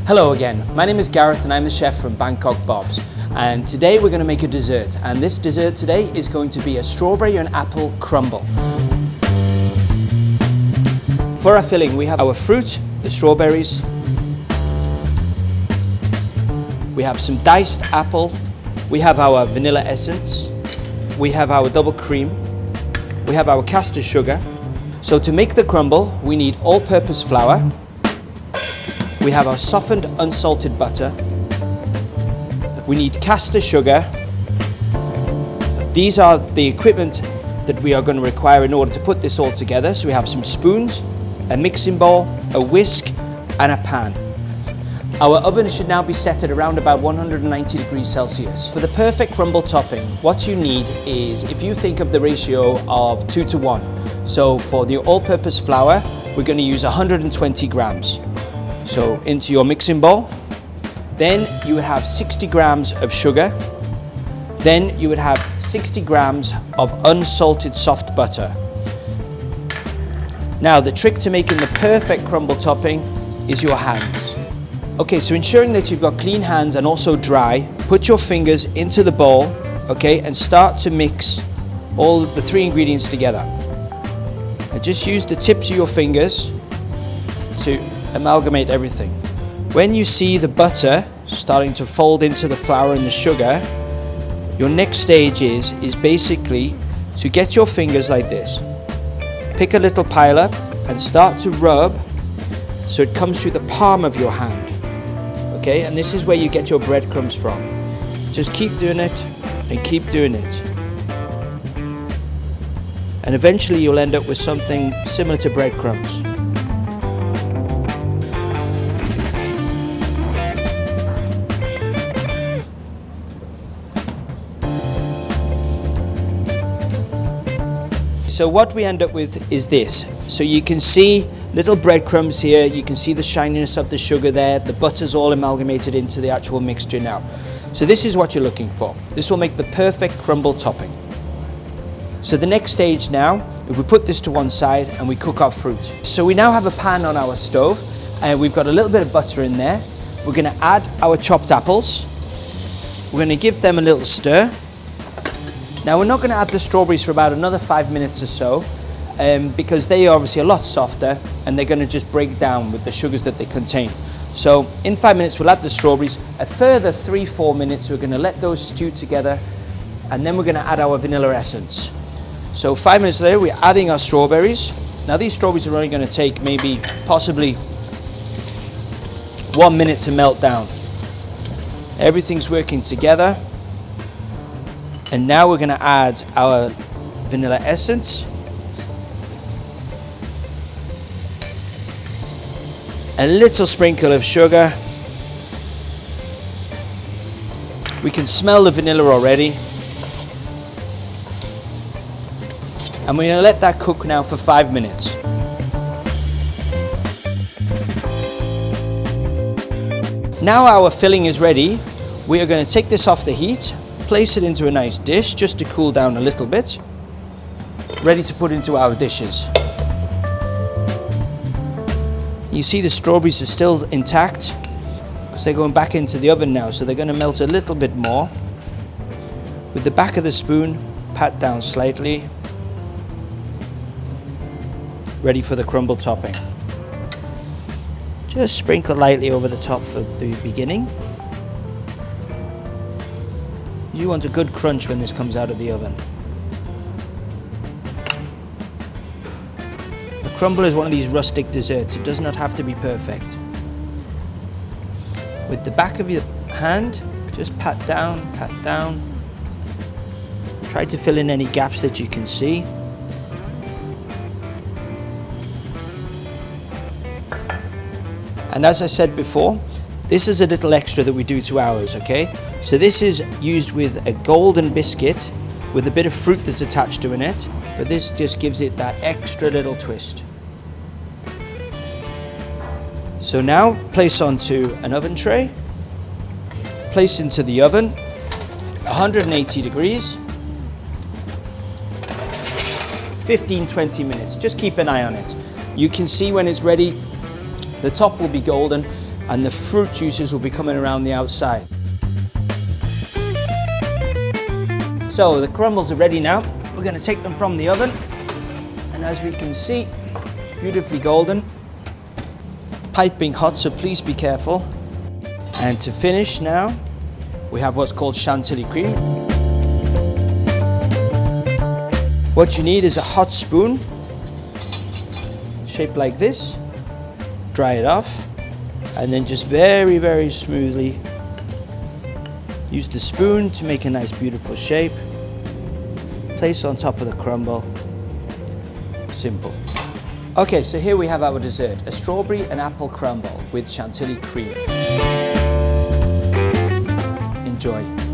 Hello again, my name is Gareth and I'm the chef from Bangkok Bob's, and today we're going to make a dessert, and this dessert today is going to be a strawberry and apple crumble. For our filling we have our fruit, the strawberries, we have some diced apple, we have our vanilla essence, we have our double cream, we have our caster sugar. So to make the crumble we need all-purpose flour, we have our softened unsalted butter, we need caster sugar. These are the equipment that we are going to require in order to put this all together. So we have some spoons, a mixing bowl, a whisk and a pan. Our oven should now be set at around about 190 degrees Celsius. For the perfect crumble topping, what you need is, if you think of the ratio of 2 to 1, so for the all-purpose flour, we're going to use 120 grams. So into your mixing bowl, then you would have 60 grams of sugar, then you would have 60 grams of unsalted soft butter. Now the trick to making the perfect crumble topping is your hands. Okay, so ensuring that you've got clean hands and also dry, put your fingers into the bowl, okay, and start to mix all the three ingredients together. And just use the tips of your fingers to amalgamate everything. When you see the butter starting to fold into the flour and the sugar, your next stage is basically to get your fingers like this. Pick a little pile up and start to rub so it comes through the palm of your hand. Okay, and this is where you get your breadcrumbs from. Just keep doing it and keep doing it. And eventually you'll end up with something similar to breadcrumbs. So what we end up with is this. So you can see little breadcrumbs here, you can see the shininess of the sugar there, the butter's all amalgamated into the actual mixture now. So this is what you're looking for. This will make the perfect crumble topping. So the next stage now, if we put this to one side and we cook our fruit. So we now have a pan on our stove and we've got a little bit of butter in there. We're going to add our chopped apples. We're going to give them a little stir. Now we're not going to add the strawberries for about another 5 minutes or so because they are obviously a lot softer and they're going to just break down with the sugars that they contain. So in 5 minutes we'll add the strawberries. A further 3-4 minutes we're going to let those stew together, and then we're going to add our vanilla essence. So 5 minutes later we're adding our strawberries. Now these strawberries are only going to take maybe possibly 1 minute to melt down. Everything's working together. And now we're going to add our vanilla essence, a little sprinkle of sugar. We can smell the vanilla already. And we're going to let that cook now for 5 minutes. Now our filling is ready. We are going to take this off the heat, place it into a nice dish just to cool down a little bit. Ready to put into our dishes. You see the strawberries are still intact because they're going back into the oven now, so they're going to melt a little bit more. With the back of the spoon, pat down slightly. Ready for the crumble topping. Just sprinkle lightly over the top for the beginning. You want a good crunch when this comes out of the oven. The crumble is one of these rustic desserts. It does not have to be perfect. With the back of your hand, just pat down, pat down. Try to fill in any gaps that you can see. And as I said before, this is a little extra that we do to ours, okay? So this is used with a golden biscuit with a bit of fruit that's attached to it, but this just gives it that extra little twist. So now place onto an oven tray, place into the oven, 180 degrees, 15-20 minutes. Just keep an eye on it. You can see when it's ready, The top will be golden and the fruit juices will be coming around the outside. So the crumbles are ready now. We're going to take them from the oven, and as we can see, beautifully golden, piping hot, so please be careful. And to finish now, we have what's called chantilly cream. What you need is a hot spoon, shaped like this. Dry it off, and then just very, very smoothly use the spoon to make a nice, beautiful shape. Place on top of the crumble. Simple. Okay, so here we have our dessert, a strawberry and apple crumble with chantilly cream. Enjoy.